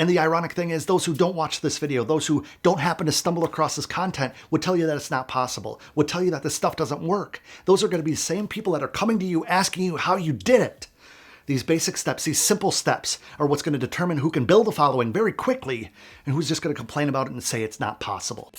And the ironic thing is, those who don't watch this video, those who don't happen to stumble across this content, would tell you that it's not possible, would tell you that this stuff doesn't work. Those are going to be the same people that are coming to you asking you how you did it. These basic steps, these simple steps, are what's going to determine who can build a following very quickly and who's just going to complain about it and say it's not possible.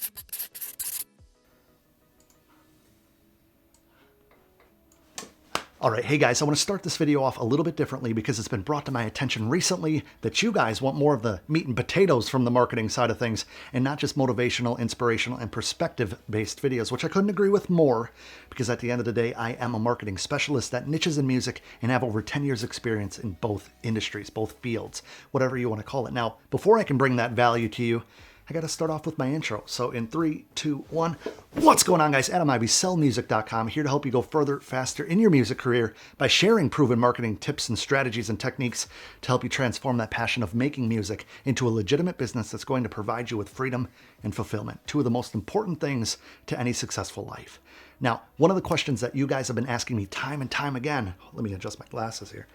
All right, hey guys, I want to start this video off a little bit differently because it's been brought to my attention recently that you guys want more of the meat and potatoes from the marketing side of things and not just motivational, inspirational, and perspective-based videos, which I couldn't agree with more because at the end of the day, I am a marketing specialist that niches in music and have over 10 years experience in both industries, both fields, whatever you want to call it. Now, before I can bring that value to you, I got to start off with my intro. So in 3, 2, 1, what's going on, guys? Adam Ivy, sellmusic.com, here to help you go further, faster in your music career by sharing proven marketing tips and strategies and techniques to help you transform that passion of making music into a legitimate business that's going to provide you with freedom and fulfillment, two of the most important things to any successful life. Now, one of the questions that you guys have been asking me time and time again, let me adjust my glasses here,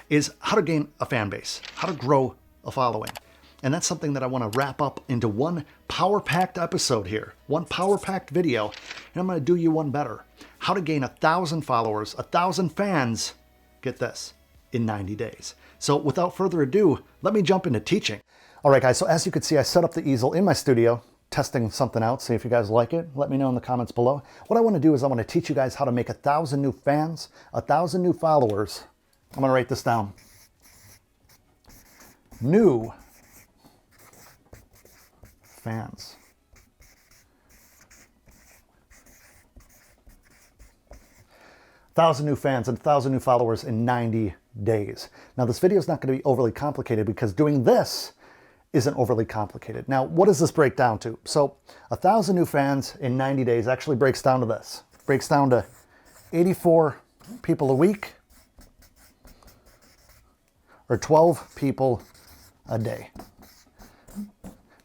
is how to gain a fan base, how to grow a following. And that's something that I want to wrap up into one power-packed episode here, one power-packed video, and I'm going to do you one better. How to gain 1,000 followers, 1,000 fans, get this, in 90 days. So without further ado, let me jump into teaching. All right, guys, so as you can see, I set up the easel in my studio, testing something out, see if you guys like it. Let me know in the comments below. What I want to do is I want to teach you guys how to make 1,000 new fans, 1,000 new followers. I'm going to write this down. New fans. 1,000 new fans and 1,000 new followers in 90 days. Now, this video is not going to be overly complicated because doing this isn't overly complicated. Now, what does this break down to? So 1,000 new fans in 90 days actually breaks down to this. Breaks down to 84 people a week or 12 people a day.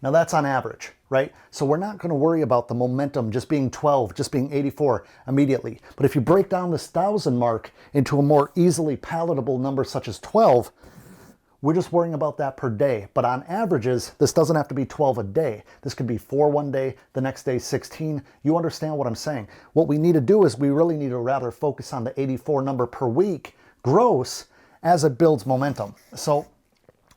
Now that's on average, right? So we're not going to worry about the momentum just being 12, just being 84 immediately. But if you break down this 1,000 mark into a more easily palatable number such as 12, we're just worrying about that per day. But on averages, this doesn't have to be 12 a day. This could be 4 one day, the next day 16. You understand what I'm saying? What we need to do is we really need to rather focus on the 84 number per week gross as it builds momentum. So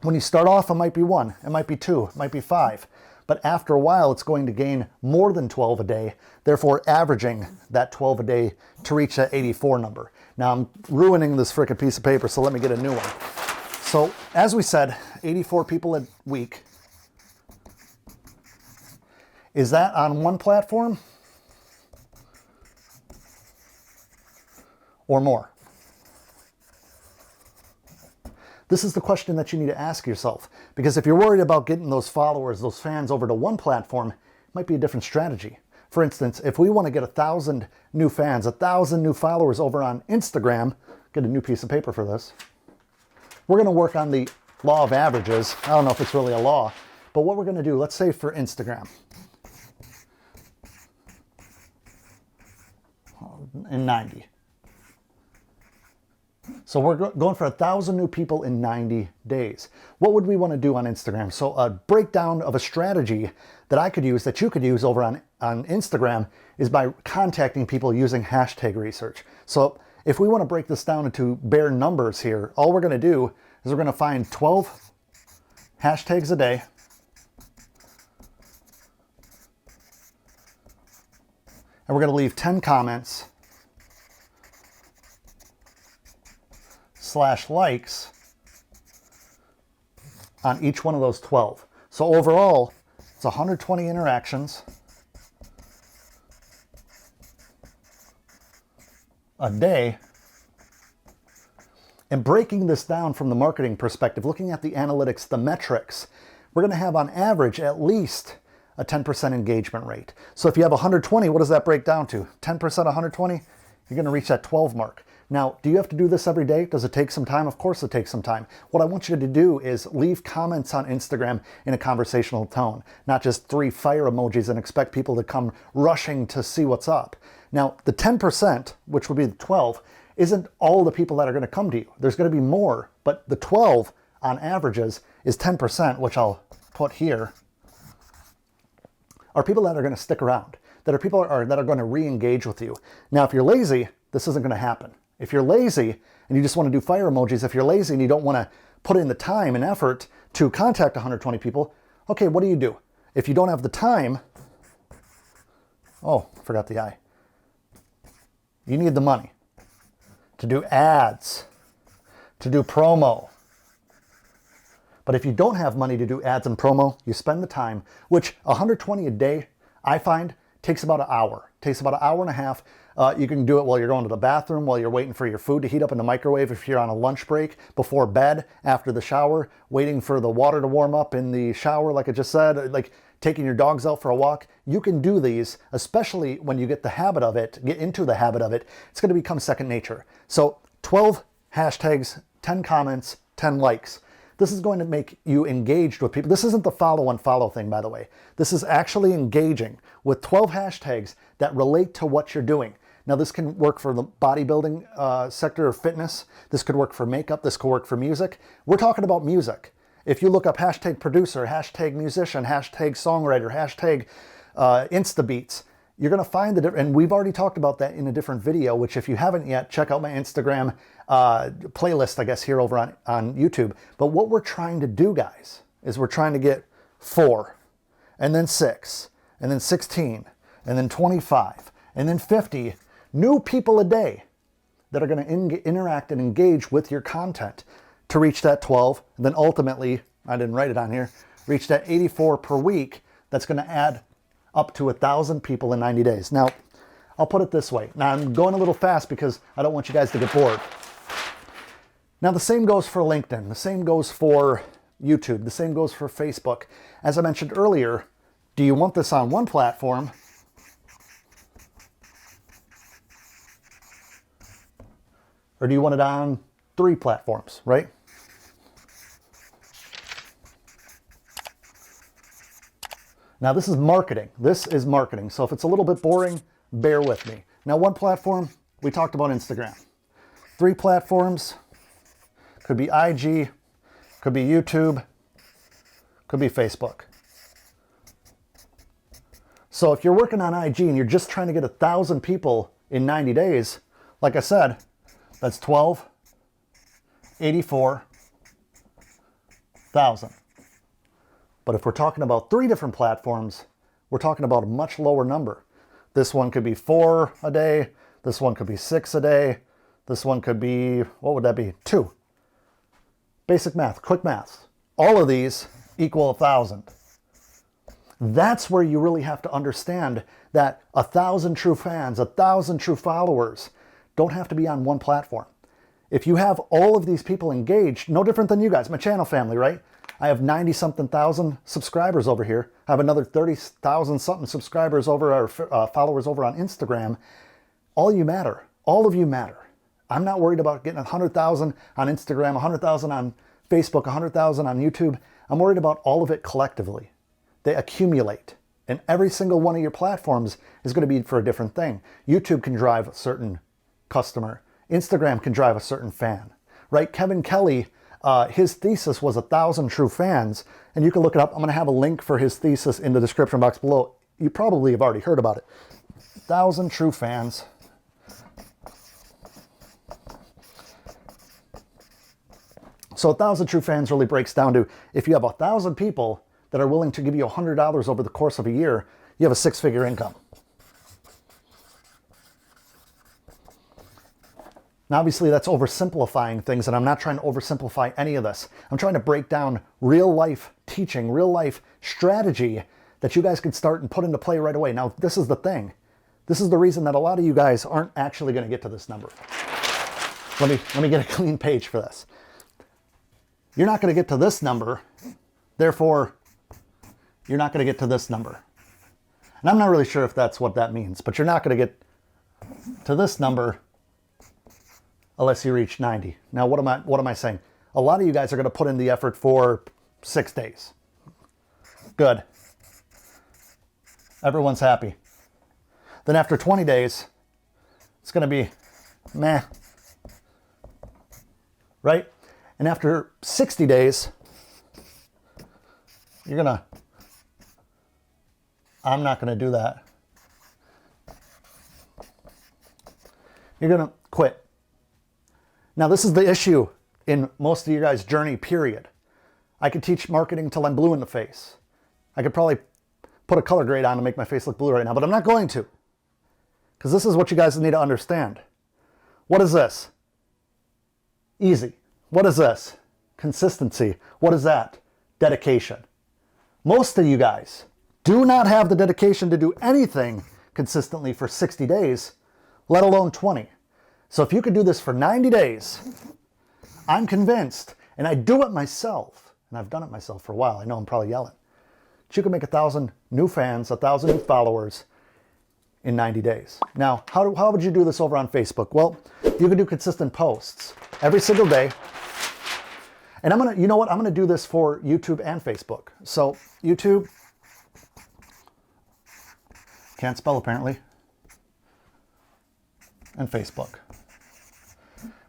when you start off, it might be 1, it might be 2, it might be 5. But after a while, it's going to gain more than 12 a day, therefore averaging that 12 a day to reach that 84 number. Now, I'm ruining this frickin' piece of paper, so let me get a new one. So, as we said, 84 people a week. Is that on one platform or more? This is the question that you need to ask yourself, because if you're worried about getting those followers, those fans over to one platform, it might be a different strategy. For instance, if we want to get 1,000 new fans, 1,000 new followers over on Instagram, get a new piece of paper for this, we're going to work on the law of averages. I don't know if it's really a law, but what we're going to do, let's say for Instagram, in 90. So we're going for 1,000 new people in 90 days. What would we want to do on Instagram? So a breakdown of a strategy that I could use, that you could use over on Instagram, is by contacting people using hashtag research. So if we want to break this down into bare numbers here, all we're going to do is we're going to find 12 hashtags a day. And we're going to leave 10 comments / likes on each one of those 12. So overall, it's 120 interactions a day. And breaking this down from the marketing perspective, looking at the analytics, the metrics, we're going to have on average at least a 10% engagement rate. So if you have 120, what does that break down to? 10% 120, you're going to reach that 12 mark. Now, do you have to do this every day? Does it take some time? Of course it takes some time. What I want you to do is leave comments on Instagram in a conversational tone, not just 3 fire emojis and expect people to come rushing to see what's up. Now, the 10%, which would be the 12, isn't all the people that are going to come to you. There's going to be more, but the 12 on averages is 10%, which I'll put here, are people that are going to stick around, that are people that are going to re-engage with you. Now, if you're lazy, this isn't going to happen. If you're lazy and you just want to do fire emojis, if you're lazy and you don't want to put in the time and effort to contact 120 people, okay, what do? If you don't have the time, oh, forgot the I. You need the money to do ads, to do promo. But if you don't have money to do ads and promo, you spend the time, which 120 a day, I find, takes about an hour. Takes about an hour and a half. You can do it while you're going to the bathroom, while you're waiting for your food to heat up in the microwave, if you're on a lunch break, before bed, after the shower, waiting for the water to warm up in the shower, like I just said, like taking your dogs out for a walk. You can do these, especially when you get into the habit of it. It's going to become second nature. So 12 hashtags, 10 comments, 10 likes. This is going to make you engaged with people. This isn't the follow-unfollow thing, by the way. This is actually engaging with 12 hashtags that relate to what you're doing. Now, this can work for the bodybuilding sector of fitness. This could work for makeup. This could work for music. We're talking about music. If you look up hashtag producer, hashtag musician, hashtag songwriter, hashtag Instabeats, you're going to find and we've already talked about that in a different video, which if you haven't yet, check out my Instagram playlist, I guess, here over on YouTube. But what we're trying to do, guys, is we're trying to get 4, and then 6, and then 16, and then 25, and then 50 new people a day that are going to interact and engage with your content to reach that 12. And then ultimately, I didn't write it on here, reach that 84 per week. That's going to add up to 1,000 people in 90 days. Now, I'll put it this way. Now, I'm going a little fast because I don't want you guys to get bored. Now, the same goes for LinkedIn. The same goes for YouTube. The same goes for Facebook. As I mentioned earlier, do you want this on one platform? Or do you want it on 3 platforms, right? Now, this is marketing. This is marketing. So if it's a little bit boring, bear with me. Now, one platform, we talked about Instagram. 3 platforms, could be IG, could be YouTube, could be Facebook. So if you're working on IG and you're just trying to get 1,000 people in 90 days, like I said, that's 12, 84, 1,000. But if we're talking about 3 different platforms, we're talking about a much lower number. This one could be 4 a day. This one could be 6 a day. This one could be, what would that be? 2. Basic math, quick math. All of these equal 1,000. That's where you really have to understand that 1,000 true fans, 1,000 true followers don't have to be on one platform. If you have all of these people engaged, no different than you guys, my channel family, right? I have 90-something thousand subscribers over here. I have another 30,000 something subscribers over, or followers over on Instagram. All of you matter. I'm not worried about getting 100,000 on Instagram, 100,000 on Facebook, 100,000 on YouTube. I'm worried about all of it collectively. They accumulate. And every single one of your platforms is going to be for a different thing. YouTube can drive a certain customer. Instagram can drive a certain fan, right? Kevin Kelly, his thesis was 1,000 true fans, and you can look it up. I'm going to have a link for his thesis in the description box below. You probably have already heard about it. 1,000 true fans. So 1,000 true fans really breaks down to, if you have 1,000 people that are willing to give you $100 over the course of a year, you have a 6-figure income. Now, obviously, that's oversimplifying things, and I'm not trying to oversimplify any of this. I'm trying to break down real-life teaching, real-life strategy that you guys can start and put into play right away. Now, this is the thing. This is the reason that a lot of you guys aren't actually going to get to this number. Let me get a clean page for this. You're not going to get to this number, therefore, you're not going to get to this number. And I'm not really sure if that's what that means, but you're not going to get to this number unless you reach 90. Now, what am I saying? A lot of you guys are going to put in the effort for 6 days. Good. Everyone's happy. Then after 20 days, it's going to be meh. Right? And after 60 days, I'm not gonna do that. You're gonna quit. Now this is the issue in most of you guys' journey, period. I could teach marketing till I'm blue in the face. I could probably put a color grade on to make my face look blue right now, but I'm not going to. Because this is what you guys need to understand. What is this? Easy. What is this? Consistency. What is that? Dedication. Most of you guys do not have the dedication to do anything consistently for 60 days, let alone 20. So if you could do this for 90 days, I'm convinced, and I do it myself, and I've done it myself for a while, I know I'm probably yelling, but you can make 1,000 new fans, 1,000 new followers in 90 days. Now, how would you do this over on Facebook? Well, you can do consistent posts every single day. And you know what? I'm gonna do this for YouTube and Facebook. So YouTube, can't spell apparently, and Facebook.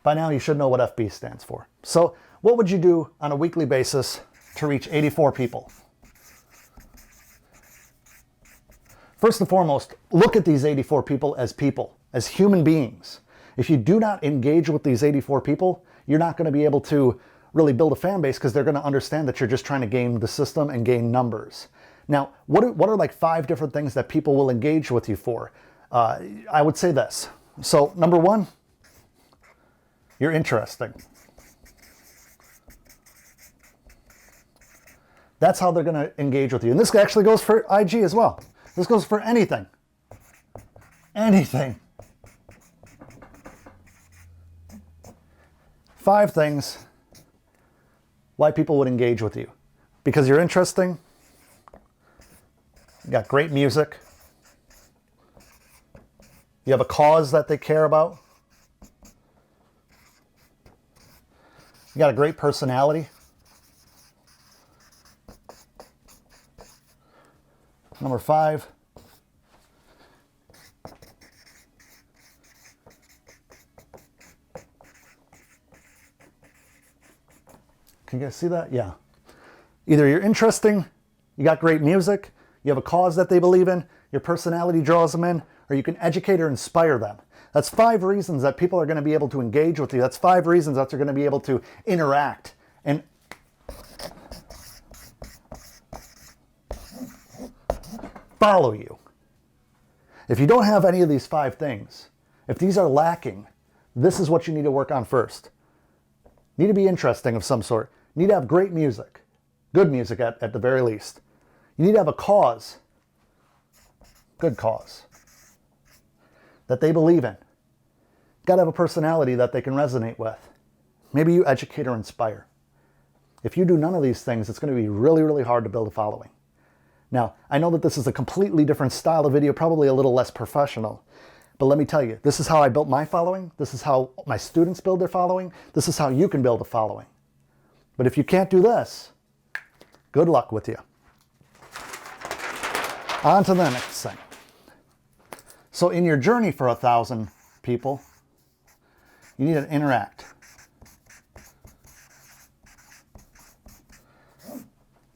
By now you should know what FB stands for. So what would you do on a weekly basis to reach 84 people? First and foremost, look at these 84 people, as human beings. If you do not engage with these 84 people, you're not going to be able to really build a fan base because they're going to understand that you're just trying to game the system and gain numbers. Now, what are like 5 different things that people will engage with you for? I would say this. So, number 1, you're interesting. That's how they're going to engage with you. And this actually goes for IG as well. This goes for anything. Anything. 5 things why people would engage with you. Because you're interesting, you got great music, you have a cause that they care about, you got a great personality, number 5, can you guys see that? Yeah. Either you're interesting, you got great music, you have a cause that they believe in, your personality draws them in, or you can educate or inspire them. That's 5 reasons that people are going to be able to engage with you. That's 5 reasons that they're going to be able to interact and follow you. If you don't have any of these 5 things, if these are lacking, this is what you need to work on first. You need to be interesting of some sort. You need to have great music. Good music at the very least. You need to have a cause. Good cause. That they believe in. You've got to have a personality that they can resonate with. Maybe you educate or inspire. If you do none of these things, it's going to be really, really hard to build a following. Now, I know that this is a completely different style of video, probably a little less professional. But let me tell you, this is how I built my following. This is how my students build their following. This is how you can build a following. But if you can't do this, good luck with you. On to the next thing. So in your journey for 1,000 people, you need to interact.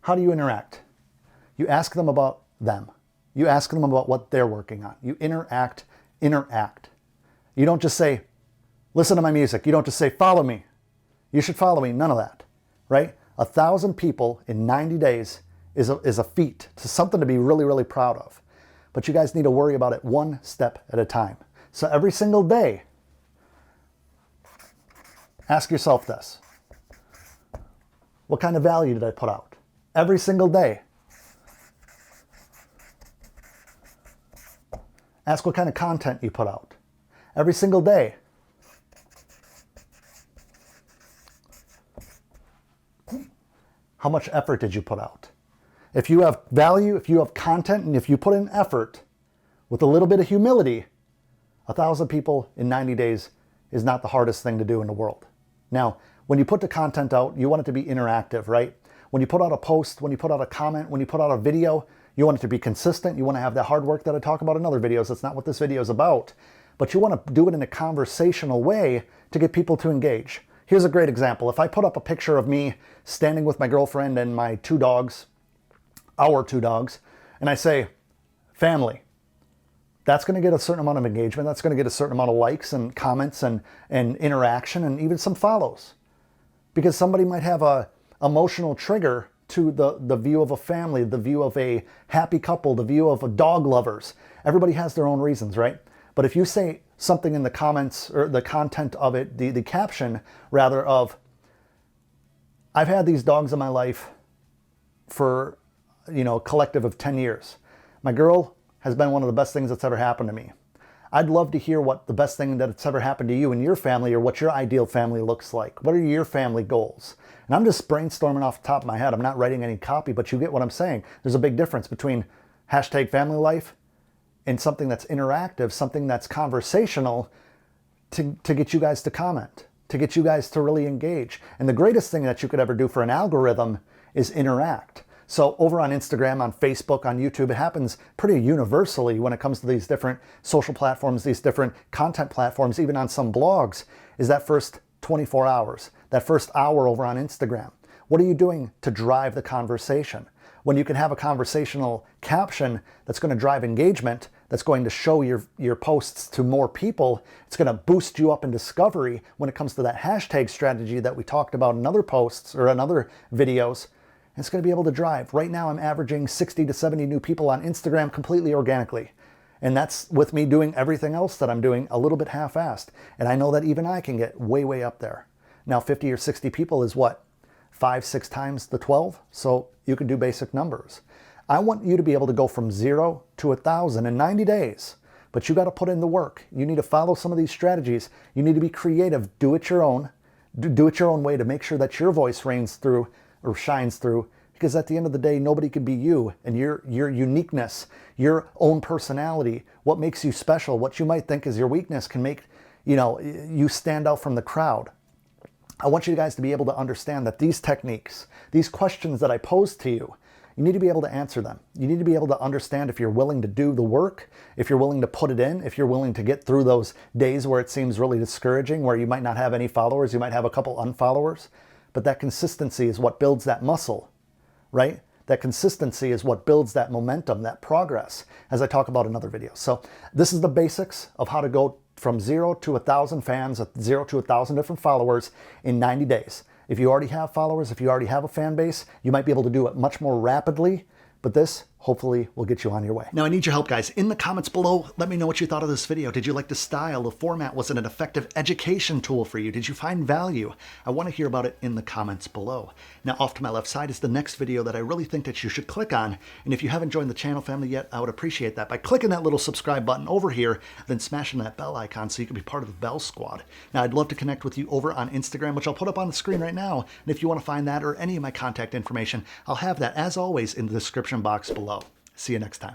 How do you interact? You ask them about them. You ask them about what they're working on. You interact. You don't just say, listen to my music. You don't just say, follow me. You should follow me. None of that, right? 1,000 people in 90 days is a feat. It's something to be really, really proud of. But you guys need to worry about it one step at a time. So every single day, ask yourself this. What kind of value did I put out? Every single day. Ask what kind of content you put out. Every single day. How much effort did you put out? If you have value, if you have content, and if you put in effort with a little bit of humility, 1,000 people in 90 days is not the hardest thing to do in the world. Now, when you put the content out, you want it to be interactive, right? When you put out a post, when you put out a comment, when you put out a video, you want it to be consistent. You want to have that hard work that I talk about in other videos. That's not what this video is about. But you want to do it in a conversational way to get people to engage. Here's a great example. If I put up a picture of me standing with my girlfriend and my 2 dogs our 2 dogs, and I say family, that's going to get a certain amount of engagement. That's going to get a certain amount of likes and comments and interaction and even some follows. Because somebody might have a emotional trigger to the view of a family, the view of a happy couple, the view of a dog lovers. Everybody has their own reasons, right? But if you say something in the comments or the content of it, the caption rather of, I've had these dogs in my life for, a collective of 10 years. My girl has been one of the best things that's ever happened to me. I'd love to hear what the best thing that's ever happened to you and your family, or what your ideal family looks like. What are your family goals? And I'm just brainstorming off the top of my head. I'm not writing any copy, but you get what I'm saying. There's a big difference between hashtag family life and something that's interactive, something that's conversational to get you guys to comment, to get you guys to really engage. And the greatest thing that you could ever do for an algorithm is interact. So over on Instagram, on Facebook, on YouTube, it happens pretty universally when it comes to these different social platforms, these different content platforms, even on some blogs, is that first 24 hours, that first hour over on Instagram. What are you doing to drive the conversation? When you can have a conversational caption that's going to drive engagement, that's going to show your posts to more people, it's going to boost you up in discovery when it comes to that hashtag strategy that we talked about in other posts or in other videos. It's going to be able to drive. Right now, I'm averaging 60 to 70 new people on Instagram completely organically. And that's with me doing everything else that I'm doing a little bit half-assed. And I know that even I can get way, way up there. Now, 50 or 60 people is what? 5, 6 times the 12? So you can do basic numbers. I want you to be able to go from 0 to 1,000 in 90 days. But you got to put in the work. You need to follow some of these strategies. You need to be creative. Do it your own. Do it your own way to make sure that your voice reigns through or shines through, because at the end of the day, nobody can be you and your uniqueness, your own personality, what makes you special, what you might think is your weakness can make, you stand out from the crowd. I want you guys to be able to understand that these techniques, these questions that I pose to you, you need to be able to answer them. You need to be able to understand if you're willing to do the work, if you're willing to put it in, if you're willing to get through those days where it seems really discouraging, where you might not have any followers, you might have a couple unfollowers. But that consistency is what builds that muscle, right? That consistency is what builds that momentum, that progress, as I talk about in other videos. So this is the basics of how to go from 0 to 1,000 fans, 0 to 1,000 different followers in 90 days. If you already have followers, if you already have a fan base, you might be able to do it much more rapidly. But this, hopefully, will get you on your way. Now, I need your help, guys. In the comments below, let me know what you thought of this video. Did you like the style, the format? Was it an effective education tool for you? Did you find value? I want to hear about it in the comments below. Now, off to my left side is the next video that I really think that you should click on. And if you haven't joined the channel family yet, I would appreciate that by clicking that little subscribe button over here, then smashing that bell icon so you can be part of the Bell Squad. Now, I'd love to connect with you over on Instagram, which I'll put up on the screen right now. And if you want to find that or any of my contact information, I'll have that, as always, in the description box below. See you next time.